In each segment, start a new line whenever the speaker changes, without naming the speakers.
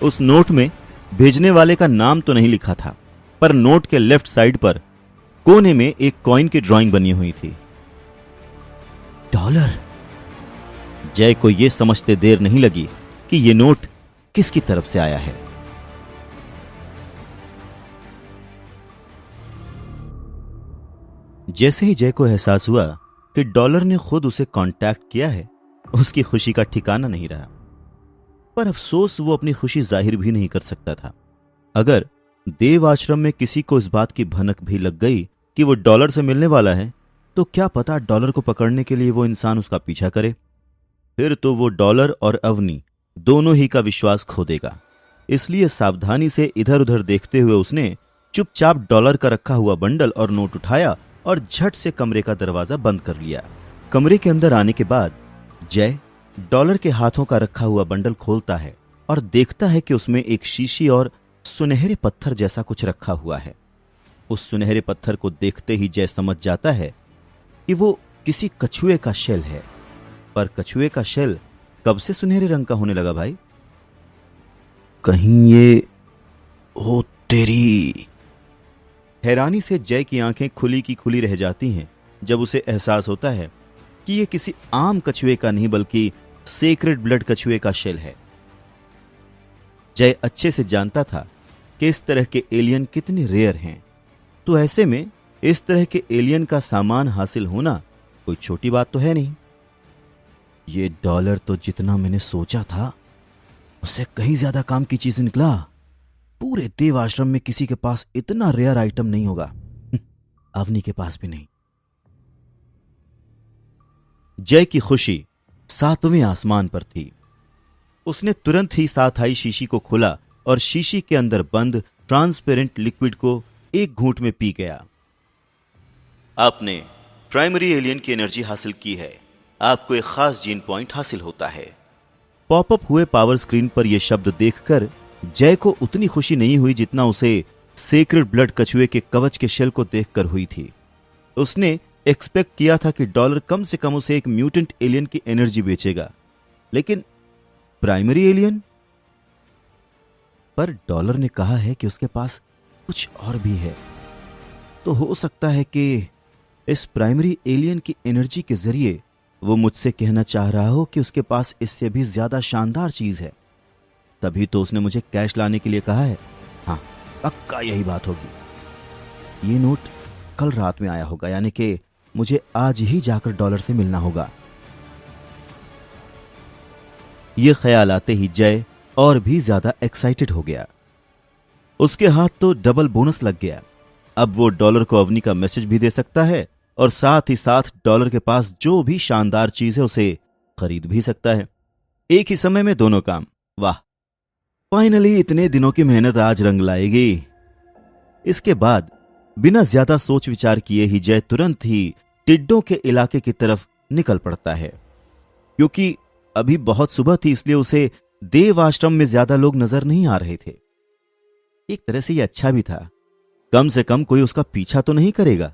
उस नोट में भेजने वाले का नाम तो नहीं लिखा था, पर नोट के लेफ्ट साइड पर कोने में एक कॉइन की ड्राइंग बनी हुई थी। $। जय को यह समझते देर नहीं लगी कि यह नोट किसकी तरफ से आया है। जैसे ही जय को एहसास हुआ कि $। ने खुद उसे कांटेक्ट किया है, उसकी खुशी का ठिकाना नहीं रहा। पर अफसोस वो अपनी खुशी जाहिर भी नहीं कर सकता था। अगर देव आश्रम में किसी को इस बात की भनक भी लग गई कि वो $। से मिलने वाला है, तो क्या पता $। को पकड़ने के लिए वो इंसान उसका पीछा करे। फिर तो वो $। और अवनी दोनों ही का विश्वास खो देगा। इसलिए सावधानी से इधर उधर देखते हुए उसने चुपचाप $। का रखा हुआ बंडल और नोट उठाया और झट से कमरे का दरवाजा बंद कर लिया। कमरे के अंदर आने के बाद जय $। के हाथों का रखा हुआ बंडल खोलता है और देखता है कि उसमें एक शीशी और सुनहरे पत्थर जैसा कुछ रखा हुआ है। उस सुनहरे पत्थर को देखते ही जय समझ जाता है कि वो किसी कछुए का शेल है। पर कछुए का शेल कब से सुनहरे रंग का होने लगा भाई? कहीं ये ओ तेरी। हैरानी से जय की आंखें खुली की खुली रह जाती हैं जब उसे एहसास होता है कि यह किसी आम कछुए का नहीं बल्कि सेक्रेड ब्लड कछुए का शेल है। जय अच्छे से जानता था कि इस तरह के एलियन कितने रेयर हैं, तो ऐसे में इस तरह के एलियन का सामान हासिल होना कोई छोटी बात तो है नहीं। ये $। तो जितना मैंने सोचा था उससे कहीं ज्यादा काम की चीज निकला। पूरे देव आश्रम में किसी के पास इतना रेयर आइटम नहीं होगा, अवनी के पास भी नहीं। जय की खुशी 7वें आसमान पर थी। उसने तुरंत ही साथ आई शीशी को खोला और शीशी के अंदर बंद ट्रांसपेरेंट लिक्विड को एक घूंट में पी गया। आपने प्राइमरी एलियन की एनर्जी हासिल की है। आपको एक खास जीन पॉइंट हासिल होता है। पॉपअप हुए पावर स्क्रीन पर यह शब्द देखकर जय को उतनी खुशी नहीं हुई जितना उसे सेक्रेड ब्लड कछुए के कवच के शेल को देखकर हुई थी। उसने एक्सपेक्ट किया था कि $। कम से कम उसे एक म्यूटेंट एलियन की एनर्जी बेचेगा, लेकिन प्राइमरी एलियन पर $। ने कहा है कि उसके पास कुछ और भी है। तो हो सकता है कि इस प्राइमरी एलियन की एनर्जी के जरिए वो मुझसे कहना चाह रहा हो कि उसके पास इससे भी ज्यादा शानदार चीज है। तभी तो उसने मुझे कैश लाने के लिए कहा है। हाँ, पक्का यही बात होगी। ये नोट कल रात में आया होगा, यानी कि मुझे आज ही जाकर $। से मिलना होगा। यह ख्याल आते ही जय और भी ज्यादा एक्साइटेड हो गया। उसके हाथ तो डबल बोनस लग गया। अब वो $। को अवनी का मैसेज भी दे सकता है और साथ ही साथ $। के पास जो भी शानदार चीज है उसे खरीद भी सकता है। एक ही समय में दोनों काम। वाह, फाइनली इतने दिनों की मेहनत आज रंग लाएगी। इसके बाद बिना ज्यादा सोच विचार किए ही जय तुरंत ही टिड्डों के इलाके की तरफ निकल पड़ता है। क्योंकि अभी बहुत सुबह थी, इसलिए उसे देव आश्रम में ज्यादा लोग नजर नहीं आ रहे थे। एक तरह से यह अच्छा भी था, कम से कम कोई उसका पीछा तो नहीं करेगा।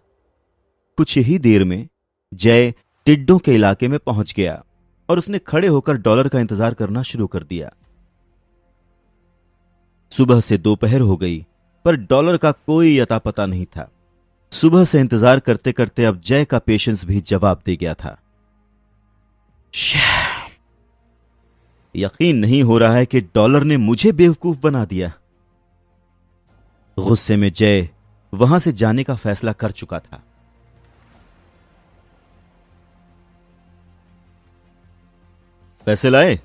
कुछ ही देर में जय टिड्डों के इलाके में पहुंच गया और उसने खड़े होकर $। का इंतजार करना शुरू कर दिया। सुबह से दोपहर हो गई, पर $। का कोई अता पता नहीं था। सुबह से इंतजार करते करते अब जय का पेशेंस भी जवाब दे गया था। यकीन नहीं हो रहा है कि $। ने मुझे बेवकूफ बना दिया। गुस्से में जय वहां से जाने का फैसला कर चुका था। पैसे लाए?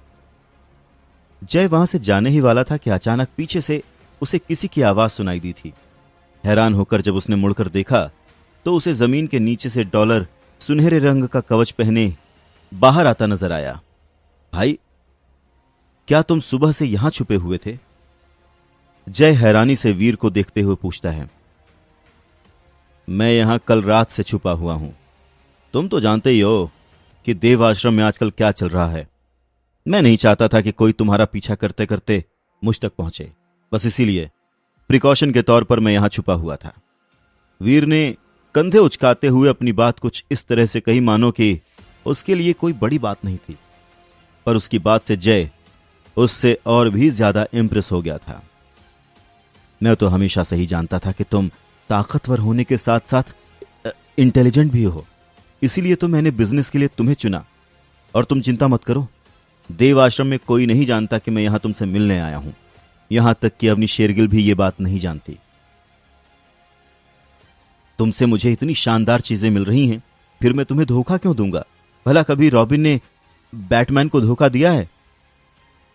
जय वहां से जाने ही वाला था कि अचानक पीछे से उसे किसी की आवाज सुनाई दी थी। हैरान होकर जब उसने मुड़कर देखा तो उसे जमीन के नीचे से $। सुनहरे रंग का कवच पहने बाहर आता नजर आया। भाई, क्या तुम सुबह से यहां छुपे हुए थे? जय हैरानी से वीर को देखते हुए पूछता है। मैं यहां कल रात से छुपा हुआ हूं। तुम तो जानते ही हो कि देव आश्रम में आजकल क्या चल रहा है। मैं नहीं चाहता था कि कोई तुम्हारा पीछा करते करते मुझ तक पहुंचे। बस इसीलिए प्रिकॉशन के तौर पर मैं यहां छुपा हुआ था। वीर ने कंधे उचकाते हुए अपनी बात कुछ इस तरह से कही मानो कि उसके लिए कोई बड़ी बात नहीं थी। पर उसकी बात से जय उससे और भी ज्यादा इम्प्रेस हो गया था। मैं तो हमेशा से ही जानता था कि तुम ताकतवर होने के साथ साथ इंटेलिजेंट भी हो, इसीलिए तो मैंने बिजनेस के लिए तुम्हें चुना। और तुम चिंता मत करो, देव आश्रम में कोई नहीं जानता कि मैं यहां तुमसे मिलने आया हूं। यहां तक कि अपनी शेरगिल भी ये बात नहीं जानती। तुमसे मुझे इतनी शानदार चीजें मिल रही हैं, फिर मैं तुम्हें धोखा क्यों दूंगा? भला कभी रॉबिन ने बैटमैन को धोखा दिया है?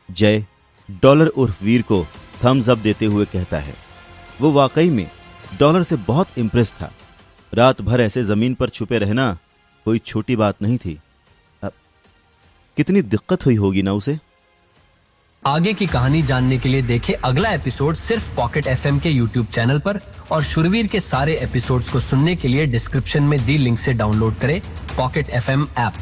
जय डॉलर उर्फ वीर को थम्स अप देते हुए कहता है। वो वाकई में डॉलर से बहुत इंप्रेस था। रात भर ऐसे जमीन पर छुपे रहना कोई छोटी बात नहीं थी। कितनी दिक्कत हुई होगी ना उसे।
आगे की कहानी जानने के लिए देखें अगला एपिसोड सिर्फ पॉकेट एफएम के यूट्यूब चैनल पर, और शुरवीर के सारे एपिसोड्स को सुनने के लिए डिस्क्रिप्शन में दी लिंक से डाउनलोड करें पॉकेट एफएम ऐप।